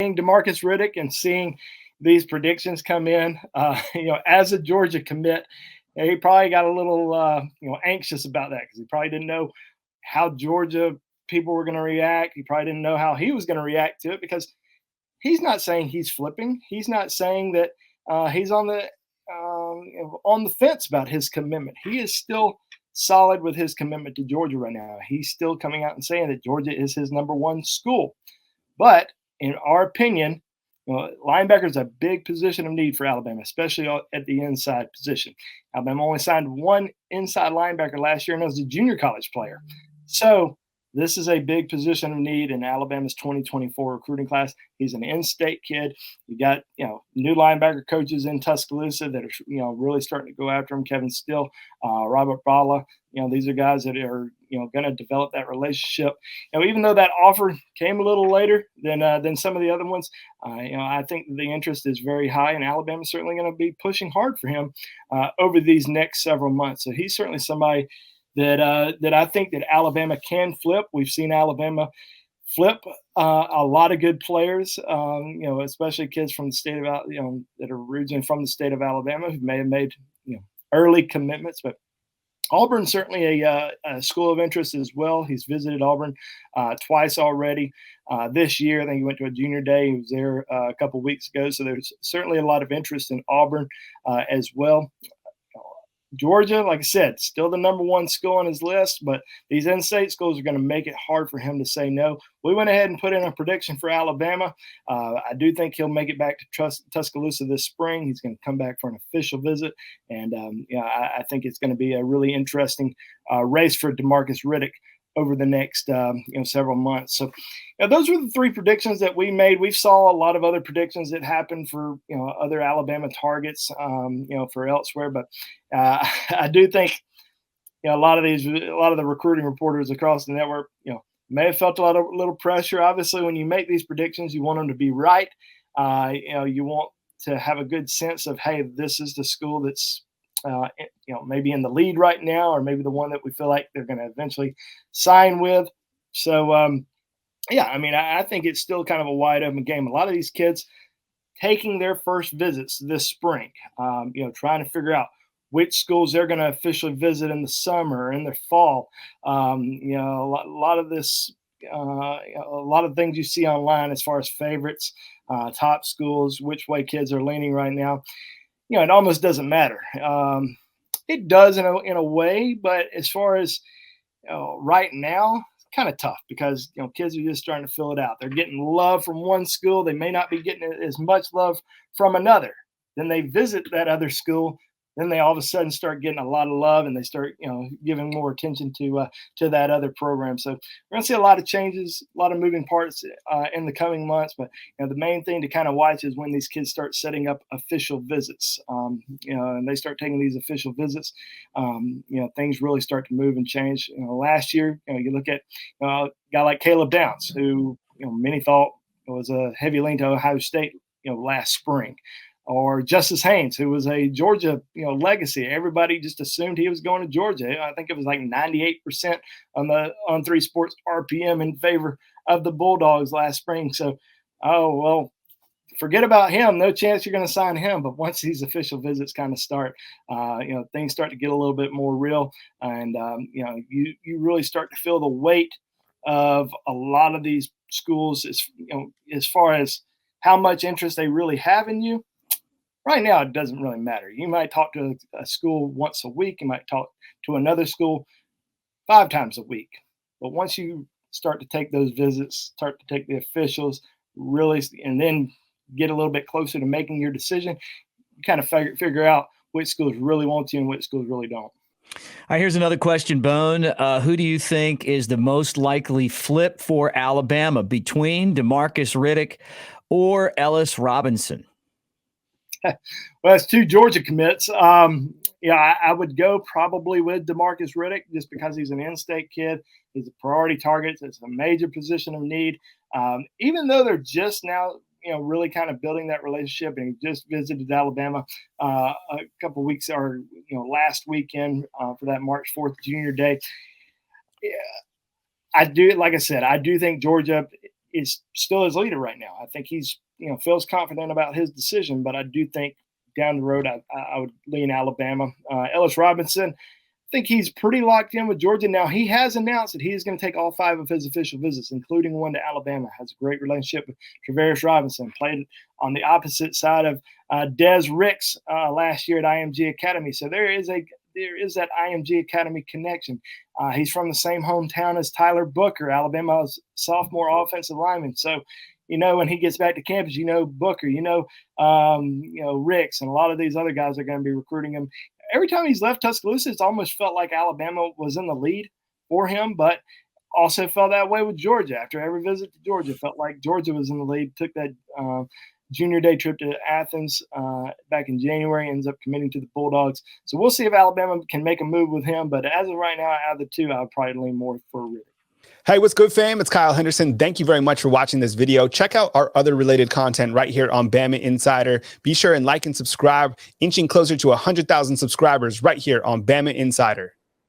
seeing Demarcus Riddick and seeing these predictions come in, as a Georgia commit, he probably got a little, anxious about that because he probably didn't know how Georgia people were going to react. He probably didn't know how he was going to react to it because he's not saying he's flipping. He's not saying that he's on the fence about his commitment. He is still solid with his commitment to Georgia right now. He's still coming out and saying that Georgia is his number one school. But in our opinion, linebacker is a big position of need for Alabama, especially at the inside position. Alabama only signed one inside linebacker last year, and it was a junior college player. So this is a big position of need in Alabama's 2024 recruiting class. He's an in-state kid. You got, new linebacker coaches in Tuscaloosa that are, really starting to go after him. Kevin Still, Robert Bala. These are guys that are, going to develop that relationship. Even though that offer came a little later than some of the other ones, I think the interest is very high, and Alabama's certainly going to be pushing hard for him over these next several months. So he's certainly somebody that I think that Alabama can flip. We've seen Alabama flip a lot of good players, especially kids from the state of, that are originally from the state of Alabama who may have made, early commitments. But Auburn's certainly a school of interest as well. He's visited Auburn twice already this year. I think he went to a junior day. He was there a couple weeks ago. So there's certainly a lot of interest in Auburn as well. Georgia, like I said, still the number one school on his list, but these in-state schools are going to make it hard for him to say no. We went ahead and put in a prediction for Alabama. I do think he'll make it back to Tuscaloosa this spring. He's going to come back for an official visit, and I think it's going to be a really interesting race for Demarcus Riddick over the next several months. So those were the three predictions that we made. We saw a lot of other predictions that happened for other Alabama targets for elsewhere, but I do think a lot of the recruiting reporters across the network may have felt a little pressure. Obviously, when you make these predictions, you want them to be right. You want to have a good sense of, hey, this is the school that's maybe in the lead right now, or maybe the one that we feel like they're going to eventually sign with. So, I think it's still kind of a wide open game. A lot of these kids taking their first visits this spring, trying to figure out which schools they're going to officially visit in the summer, in the fall. A lot of this, a lot of things you see online as far as favorites, top schools, which way kids are leaning right now. It almost doesn't matter. It does in a way, but as far as right now, it's kind of tough because kids are just starting to fill it out. They're getting love from one school. They may not be getting as much love from another. Then they visit that other school. Then they all of a sudden start getting a lot of love, and they start giving more attention to that other program. So we're going to see a lot of changes, a lot of moving parts in the coming months. But the main thing to kind of watch is when these kids start setting up official visits. And they start taking these official visits. Things really start to move and change. Last year, you look at a guy like Caleb Downs, who many thought was a heavy lean to Ohio State last spring. Or Justice Haynes, who was a Georgia, legacy. Everybody just assumed he was going to Georgia. I think it was like 98% on 3 Sports RPM in favor of the Bulldogs last spring. So, forget about him. No chance you're going to sign him. But once these official visits kind of start, things start to get a little bit more real, and you really start to feel the weight of a lot of these schools as far as how much interest they really have in you. Right now, it doesn't really matter. You might talk to a school once a week. You might talk to another school 5 times a week. But once you start to take those visits, start to take the officials, really, and then get a little bit closer to making your decision, you kind of figure out which schools really want you and which schools really don't. All right, here's another question, Bone. Who do you think is the most likely flip for Alabama between Demarcus Riddick or Ellis Robinson? Well, it's 2 Georgia commits. I would go probably with Demarcus Riddick just because he's an in-state kid. He's a priority target. It's a major position of need. Even though they're just now, really kind of building that relationship, and he just visited Alabama a couple weeks or last weekend for that March 4th junior day. Yeah, I do. Like I said, I do think Georgia is still his leader right now. I think he's, feels confident about his decision, but I do think down the road, I would lean Alabama. Ellis Robinson, I think he's pretty locked in with Georgia. Now, he has announced that he's going to take all 5 of his official visits, including one to Alabama. Has a great relationship with Travaris Robinson, played on the opposite side of Des Ricks last year at IMG Academy. So there is that IMG Academy connection. He's from the same hometown as Tyler Booker, Alabama's sophomore offensive lineman. So, when he gets back to campus, Booker, Ricks, and a lot of these other guys are going to be recruiting him. Every time he's left Tuscaloosa, it's almost felt like Alabama was in the lead for him, but also felt that way with Georgia. After every visit to Georgia, felt like Georgia was in the lead. Took that junior day trip to Athens back in January, ends up committing to the Bulldogs. So we'll see if Alabama can make a move with him. But as of right now, out of the two, I would probably lean more for Riddick. Hey, what's good, fam? It's Kyle Henderson. Thank you very much for watching this video. Check out our other related content right here on Bama Insider. Be sure and like and subscribe, inching closer to 100,000 subscribers right here on Bama Insider.